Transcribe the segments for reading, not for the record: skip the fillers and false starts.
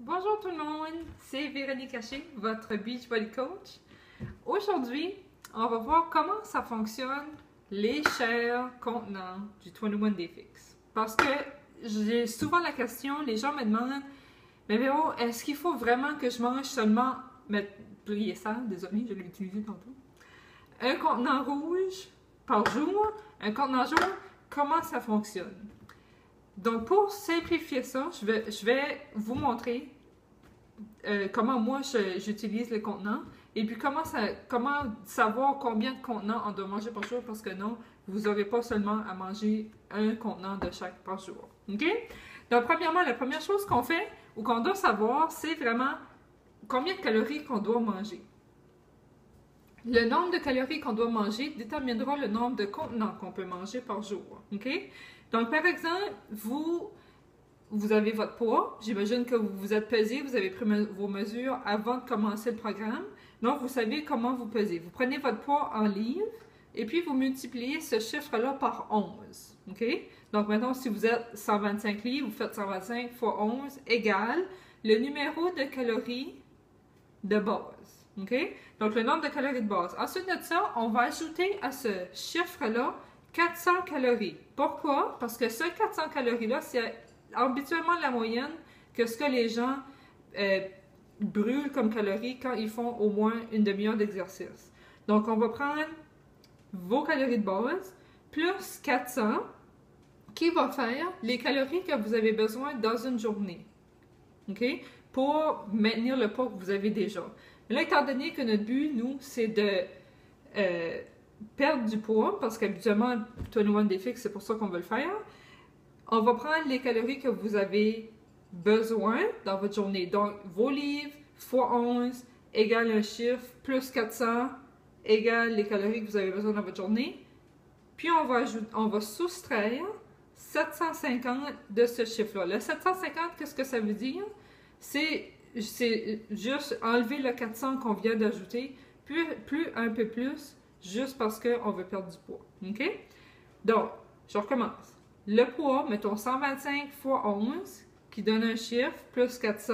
Bonjour tout le monde, c'est Véronique Haché, votre Beachbody Coach. Aujourd'hui, on va voir comment ça fonctionne les chers contenants du 21 Day Fix. Parce que j'ai souvent la question, les gens me demandent, mais Véro, est-ce qu'il faut vraiment que je mange seulement, pliez ça, désolé, je l'ai utilisé tantôt, un contenant rouge par jour, un contenant jaune, comment ça fonctionne? Donc, pour simplifier ça, je vais vous montrer comment moi j'utilise le contenant et puis comment savoir combien de contenants on doit manger par jour parce que non, vous n'aurez pas seulement à manger un contenant de chaque par jour. OK? Donc, premièrement, la première chose qu'on fait ou qu'on doit savoir, c'est vraiment combien de calories qu'on doit manger. Le nombre de calories qu'on doit manger déterminera le nombre de contenants qu'on peut manger par jour. OK? Donc, par exemple, vous avez votre poids. J'imagine que vous vous êtes pesé, vous avez pris vos mesures avant de commencer le programme. Donc, vous savez comment vous pesez. Vous prenez votre poids en livres et puis vous multipliez ce chiffre-là par 11. OK? Donc, maintenant, si vous êtes 125 livres, vous faites 125 fois 11 égale le numéro de calories de base. OK? Donc, le nombre de calories de base. Ensuite de ça, on va ajouter à ce chiffre-là 400 calories. Pourquoi? Parce que ce 400 calories-là, c'est habituellement la moyenne que ce que les gens brûlent comme calories quand ils font au moins une demi-heure d'exercice. Donc, on va prendre vos calories de base plus 400 qui va faire les calories que vous avez besoin dans une journée. OK? Pour maintenir le poids que vous avez déjà. Mais là, étant donné que notre but, nous, c'est de perdre du poids, parce qu'habituellement, 21 Day Fix, c'est pour ça qu'on veut le faire, on va prendre les calories que vous avez besoin dans votre journée. Donc, vos livres fois 11 égale un chiffre, plus 400 égale les calories que vous avez besoin dans votre journée. Puis, on va soustraire 750 de ce chiffre-là. Le 750, qu'est-ce que ça veut dire? C'est juste enlever le 400 qu'on vient d'ajouter, plus un peu plus, juste parce qu'on veut perdre du poids. OK? Donc, je recommence. Le poids, mettons 125 fois 11, qui donne un chiffre, plus 400,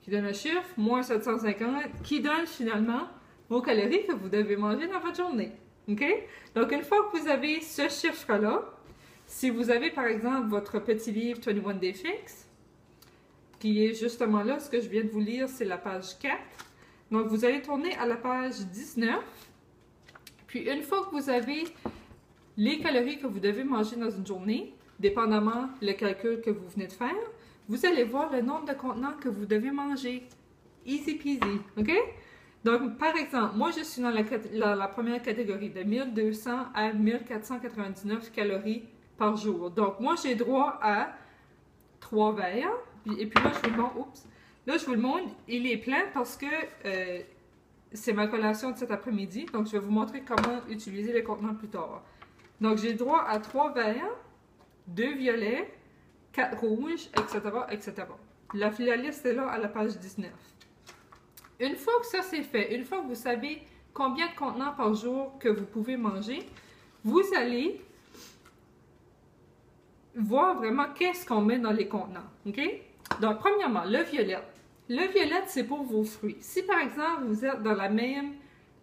qui donne un chiffre, moins 750, qui donne finalement vos calories que vous devez manger dans votre journée. OK? Donc, une fois que vous avez ce chiffre-là, si vous avez par exemple votre petit livre 21 Day Fix, qui est justement là, ce que je viens de vous lire, c'est la page 4. Donc, vous allez tourner à la page 19. Puis, une fois que vous avez les calories que vous devez manger dans une journée, dépendamment le calcul que vous venez de faire, vous allez voir le nombre de contenants que vous devez manger. Easy peasy, OK? Donc, par exemple, moi, je suis dans la première catégorie, de 1200 à 1499 calories par jour. Donc, moi, j'ai droit à 3 verres. Et puis là, je vous le montre. Oups! Là, je vous le montre. Il est plein parce que c'est ma collation de cet après-midi. Donc, je vais vous montrer comment utiliser les contenants plus tard. Donc, j'ai droit à 3 verts, 2 violets, 4 rouges, etc., etc. La liste est là à la page 19. Une fois que ça c'est fait, une fois que vous savez combien de contenants par jour que vous pouvez manger, vous allez voir vraiment qu'est-ce qu'on met dans les contenants. OK? Donc, premièrement, le violet. Le violet, c'est pour vos fruits. Si, par exemple, vous êtes dans la même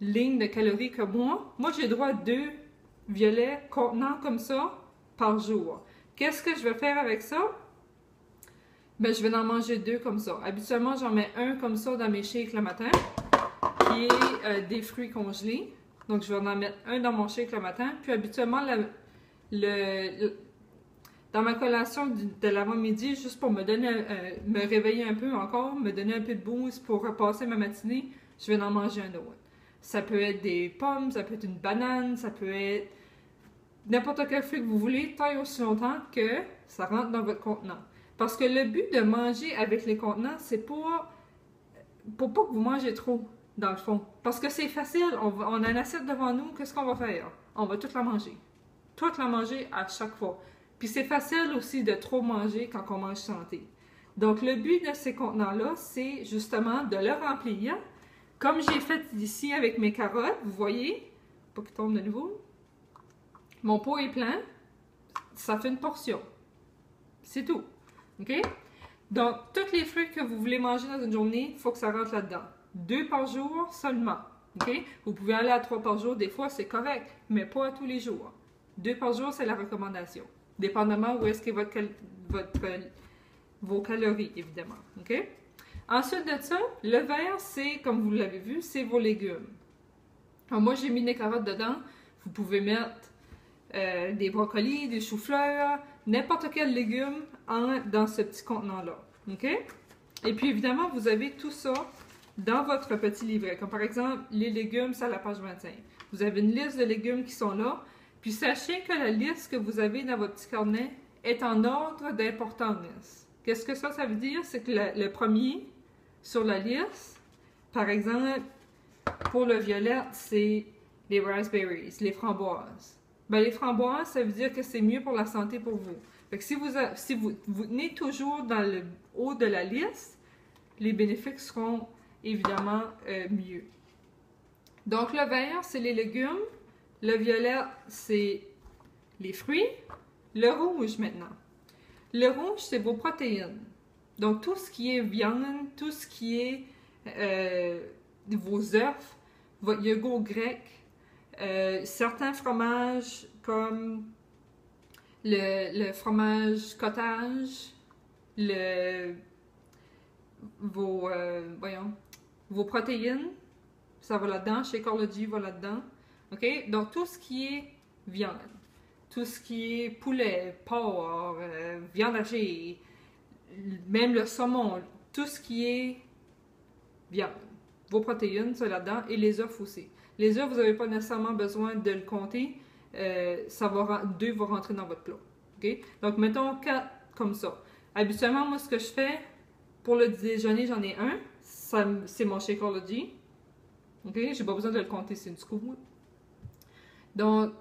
ligne de calories que moi j'ai droit à 2 violets contenants comme ça par jour. Qu'est-ce que je vais faire avec ça? Ben, je vais en manger 2 comme ça. Habituellement, j'en mets un comme ça dans mes shakes le matin, qui est des fruits congelés. Donc, je vais en mettre un dans mon shake le matin. Puis, habituellement, dans ma collation de l'avant-midi, juste pour me réveiller un peu encore, me donner un peu de boost pour repasser ma matinée, je vais en manger un autre. Ça peut être des pommes, ça peut être une banane, ça peut être n'importe quel fruit que vous voulez, tant et aussi longtemps que ça rentre dans votre contenant. Parce que le but de manger avec les contenants, c'est pour pas que vous mangez trop, dans le fond. Parce que c'est facile, on a une assiette devant nous, qu'est-ce qu'on va faire? On va toute la manger. Toute la manger à chaque fois. Puis c'est facile aussi de trop manger quand on mange santé. Donc le but de ces contenants-là, c'est justement de le remplir. Comme j'ai fait ici avec mes carottes, vous voyez, pas qu'ils tombent de nouveau. Mon pot est plein, ça fait une portion. C'est tout. OK? Donc, tous les fruits que vous voulez manger dans une journée, il faut que ça rentre là-dedans. 2 par jour seulement. OK? Vous pouvez aller à 3 par jour, des fois c'est correct, mais pas à tous les jours. 2 par jour, c'est la recommandation. Dépendamment où est-ce que vos calories, évidemment. OK? Ensuite de ça, le vert, c'est, comme vous l'avez vu, c'est vos légumes. Alors moi, j'ai mis des carottes dedans. Vous pouvez mettre des brocolis, des choux-fleurs, n'importe quel légume dans ce petit contenant-là. OK? Et puis, évidemment, vous avez tout ça dans votre petit livret. Comme par exemple, les légumes, c'est à la page 25. Vous avez une liste de légumes qui sont là. Puis, sachez que la liste que vous avez dans votre petit carnet est en ordre d'importance. Qu'est-ce que ça veut dire? C'est que le premier sur la liste, par exemple, pour le violet, c'est les raspberries, les framboises. Ben, les framboises, ça veut dire que c'est mieux pour la santé pour vous. Fait que si vous tenez toujours dans le haut de la liste, les bénéfices seront évidemment mieux. Donc, le vert, c'est les légumes. Le violet, c'est les fruits. Le rouge, maintenant. Le rouge, c'est vos protéines. Donc, tout ce qui est viande, tout ce qui est vos œufs, votre yogourt grec, certains fromages comme le fromage cottage, vos protéines, ça va là-dedans, Shakeology va là-dedans. OK? Donc, tout ce qui est viande, tout ce qui est poulet, porc, viande hachée, même le saumon, tout ce qui est viande. Vos protéines, c'est là-dedans, et les œufs aussi. Les œufs, vous n'avez pas nécessairement besoin de le compter. 2 vont rentrer dans votre plat. OK? Donc, mettons 4 comme ça. Habituellement, moi, ce que je fais, pour le déjeuner, j'en ai un. C'est mon Shakeology. OK? J'ai pas besoin de le compter, c'est une scoop. Donc,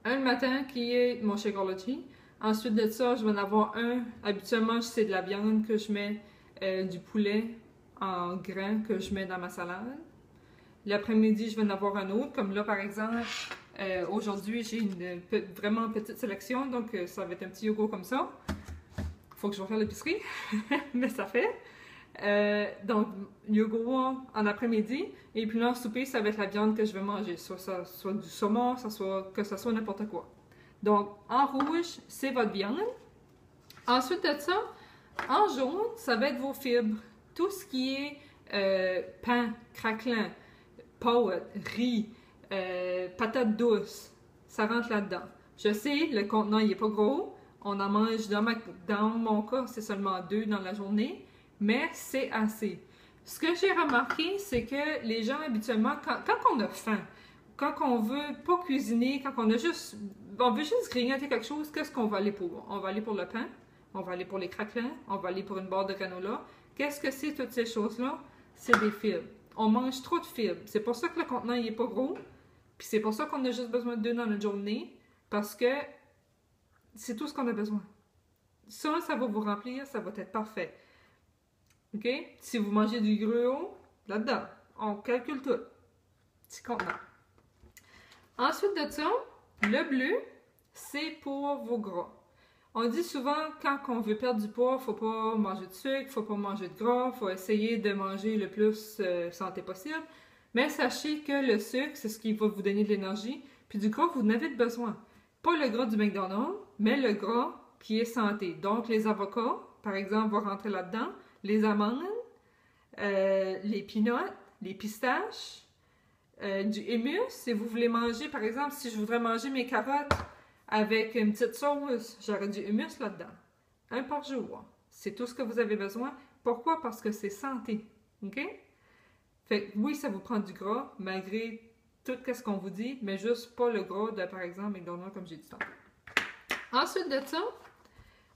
un le matin qui est mon Shakeology. Ensuite de ça, je vais en avoir un. Habituellement, c'est de la viande que je mets, du poulet en grains que je mets dans ma salade. L'après-midi, je vais en avoir un autre. Comme là, par exemple, aujourd'hui, j'ai une vraiment petite sélection. Donc, ça va être un petit yogourt comme ça. Faut que je vais faire l'épicerie. Mais ça fait. Donc, yogourt en après-midi. Et puis là, en souper, ça va être la viande que je vais manger. Soit du saumon, que ça soit n'importe quoi. Donc, en rouge, c'est votre viande. Ensuite de ça, en jaune, ça va être vos fibres. Tout ce qui est pain, craquelin, pâte, riz, patates douces, ça rentre là-dedans. Je sais, le contenant, il n'est pas gros. On en mange, dans mon cas, c'est seulement 2 dans la journée, mais c'est assez. Ce que j'ai remarqué, c'est que les gens, habituellement, quand on a faim, quand on veut pas cuisiner, quand on veut juste grignoter quelque chose, qu'est-ce qu'on va aller pour? On va aller pour le pain, on va aller pour les craquelins, on va aller pour une barre de granola. Qu'est-ce que c'est toutes ces choses-là? C'est des fibres. On mange trop de fibres. C'est pour ça que le contenant il est pas gros. Puis c'est pour ça qu'on a juste besoin de 2 dans notre journée. Parce que c'est tout ce qu'on a besoin. Ça va vous remplir, ça va être parfait. OK? Si vous mangez du gruau, là-dedans, on calcule tout. Petit contenant. Ensuite de ça, le bleu, c'est pour vos gras. On dit souvent, quand on veut perdre du poids, faut pas manger de sucre, faut pas manger de gras, faut essayer de manger le plus santé possible. Mais sachez que le sucre, c'est ce qui va vous donner de l'énergie. Puis du gras, vous en avez besoin. Pas le gras du McDonald's, mais le gras qui est santé. Donc, les avocats, par exemple, vont rentrer là-dedans. Les amandes, les peanuts, les pistaches, du hummus. Si vous voulez manger, par exemple, si je voudrais manger mes carottes avec une petite sauce, j'aurais du hummus là-dedans. 1 par jour. C'est tout ce que vous avez besoin. Pourquoi? Parce que c'est santé. OK? Fait que oui, ça vous prend du gras, malgré tout ce qu'on vous dit, mais juste pas le gras de, par exemple, McDonald's, comme j'ai dit tantôt. Ensuite de ça,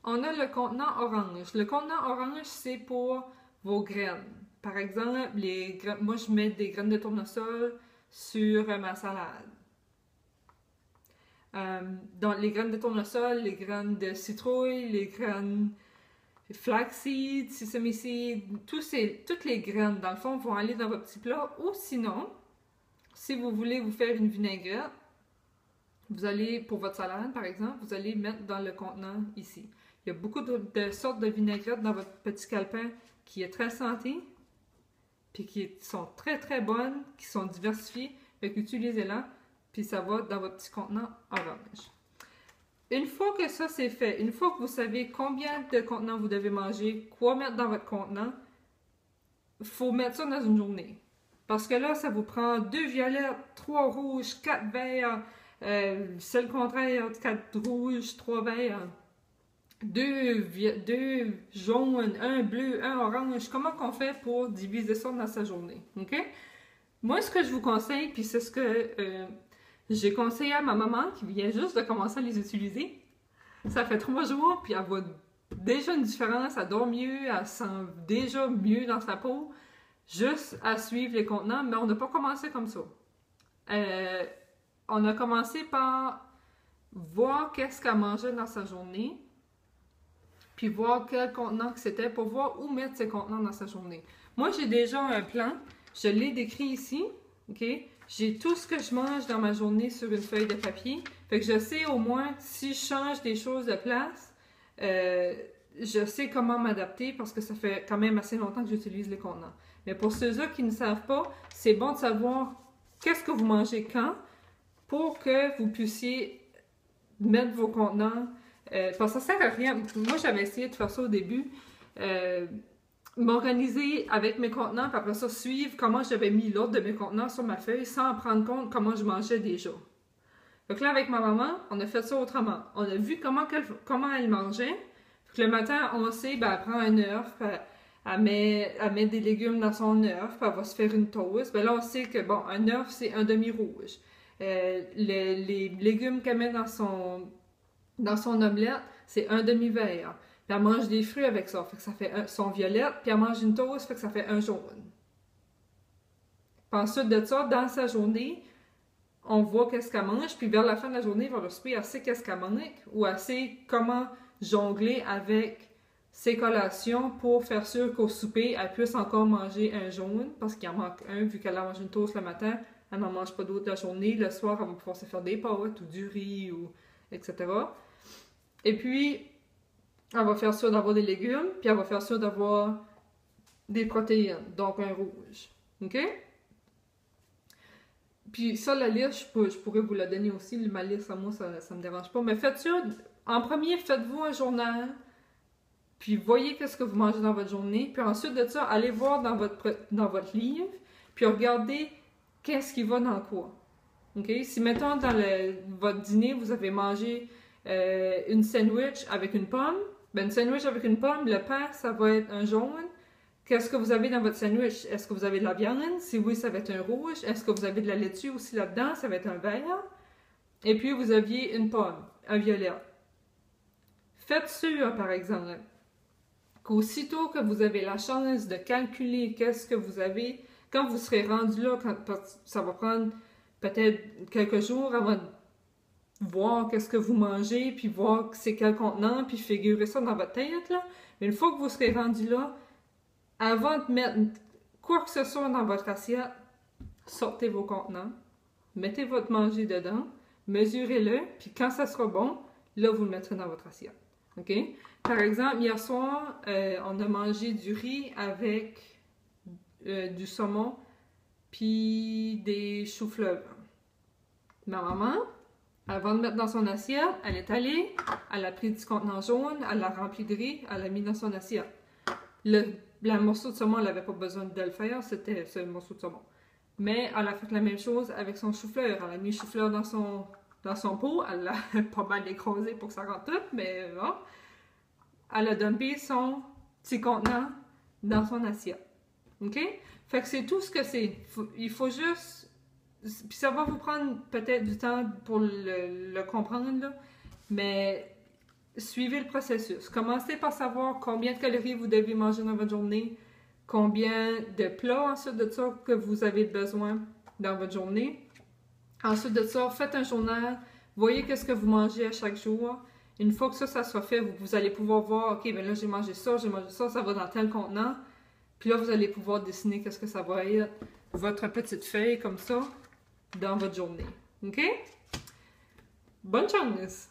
on a le contenant orange. Le contenant orange, c'est pour vos graines. Par exemple, moi, je mets des graines de tournesol sur ma salade. Donc, les graines de tournesol, les graines de citrouille, les graines flaxseed, sesame seed, toutes les graines, dans le fond, vont aller dans votre petit plat. Ou sinon, si vous voulez vous faire une vinaigrette, vous allez, pour votre salade, par exemple, vous allez mettre dans le contenant ici. Il y a beaucoup de sortes de vinaigrettes dans votre petit calepin qui est très santé, puis qui sont très très bonnes, qui sont diversifiées. Fait qu'utilisez-la, puis ça va dans votre petit contenant orange. Une fois que ça c'est fait, une fois que vous savez combien de contenants vous devez manger, quoi mettre dans votre contenant, il faut mettre ça dans une journée. Parce que là, ça vous prend 2 violettes, 3 rouges, 4 verts, c'est le contraire, 4 rouges, 3 verts, 2 jaunes, 1 bleu, 1 orange. Comment qu'on fait pour diviser ça dans sa journée? OK? Moi, ce que je vous conseille, puis c'est ce que j'ai conseillé à ma maman qui vient juste de commencer à les utiliser. Ça fait 3 jours, puis elle voit déjà une différence, elle dort mieux, elle sent déjà mieux dans sa peau, juste à suivre les contenants, mais on n'a pas commencé comme ça. On a commencé par voir qu'est-ce qu'elle mangeait dans sa journée, puis voir quel contenant que c'était pour voir où mettre ses contenants dans sa journée. Moi, j'ai déjà un plan, je l'ai décrit ici, ok? J'ai tout ce que je mange dans ma journée sur une feuille de papier. Fait que je sais au moins si je change des choses de place, je sais comment m'adapter parce que ça fait quand même assez longtemps que j'utilise les contenants. Mais pour ceux-là qui ne savent pas, c'est bon de savoir qu'est-ce que vous mangez quand pour que vous puissiez mettre vos contenants. Parce que ça sert à rien. Moi, j'avais essayé de faire ça au début. M'organiser avec mes contenants, puis après ça, suivre comment j'avais mis l'ordre de mes contenants sur ma feuille sans prendre compte comment je mangeais déjà. Donc là, avec ma maman, on a fait ça autrement. On a vu comment elle mangeait. Puis le matin, on sait, ben, elle prend un œuf, elle met des légumes dans son œuf, puis elle va se faire une toast. Ben là, on sait que, bon, un œuf, c'est un demi-rouge. Les légumes qu'elle met dans son omelette, c'est un demi-vert. Puis elle mange des fruits avec ça, fait que ça fait son violette, puis elle mange une toast, fait que ça fait un jaune. Puis ensuite de ça, dans sa journée, on voit qu'est-ce qu'elle mange, puis vers la fin de la journée, il va le souper, elle sait qu'est-ce qu'elle mange, ou elle sait comment jongler avec ses collations pour faire sûr qu'au souper, elle puisse encore manger un jaune, parce qu'il en manque un, vu qu'elle a mangé une toast le matin, elle n'en mange pas d'autre la journée, le soir, elle va pouvoir se faire des pâtes, ou du riz, ou etc. Et puis, elle va faire sûr d'avoir des légumes, puis elle va faire sûr d'avoir des protéines, donc un rouge. OK? Puis ça, la liste, je pourrais vous la donner aussi. Ma liste, à moi, ça me dérange pas. Mais faites sûr, en premier, faites-vous un journal, puis voyez qu'est-ce que vous mangez dans votre journée. Puis ensuite de ça, allez voir dans votre livre, puis regardez qu'est-ce qui va dans quoi. OK? Si, mettons, dans votre dîner, vous avez mangé une sandwich avec une pomme, ben, une sandwich avec une pomme, le pain, ça va être un jaune. Qu'est-ce que vous avez dans votre sandwich? Est-ce que vous avez de la viande? Si oui, ça va être un rouge. Est-ce que vous avez de la laitue aussi là-dedans? Ça va être un vert. Et puis, vous aviez une pomme, un violet. Faites sûr, par exemple, qu'aussitôt que vous avez la chance de calculer qu'est-ce que vous avez, quand vous serez rendu là, ça va prendre peut-être quelques jours avant de voir qu'est-ce que vous mangez, puis voir c'est quel contenant, puis figurer ça dans votre tête, là. Mais une fois que vous serez rendu là, avant de mettre quoi que ce soit dans votre assiette, sortez vos contenants, mettez votre manger dedans, mesurez-le, puis quand ça sera bon, là, vous le mettrez dans votre assiette. OK? Par exemple, hier soir, on a mangé du riz avec du saumon, puis des choux-fleurs. Ma maman, avant de mettre dans son assiette, elle est allée, elle a pris du contenant jaune, elle l'a rempli de riz, elle l'a mis dans son assiette. Le morceau de saumon, elle n'avait pas besoin de le faire, c'était ce morceau de saumon. Mais elle a fait la même chose avec son chou-fleur. Elle a mis le chou-fleur dans son pot, elle l'a pas mal écrasé pour que ça rentre tout, mais bon. Elle a dumpé son petit contenant dans son assiette. OK? Fait que c'est tout ce que c'est. Il faut juste... Puis ça va vous prendre peut-être du temps pour le comprendre, là, mais suivez le processus. Commencez par savoir combien de calories vous devez manger dans votre journée, combien de plats ensuite de ça que vous avez besoin dans votre journée. Ensuite de ça, faites un journal, voyez qu'est-ce que vous mangez à chaque jour. Une fois que ça soit fait, vous allez pouvoir voir, OK, ben là j'ai mangé ça, ça va dans tel contenant. Puis là, vous allez pouvoir dessiner qu'est-ce que ça va être, votre petite feuille comme ça, dans votre journée. OK? Bonne chance!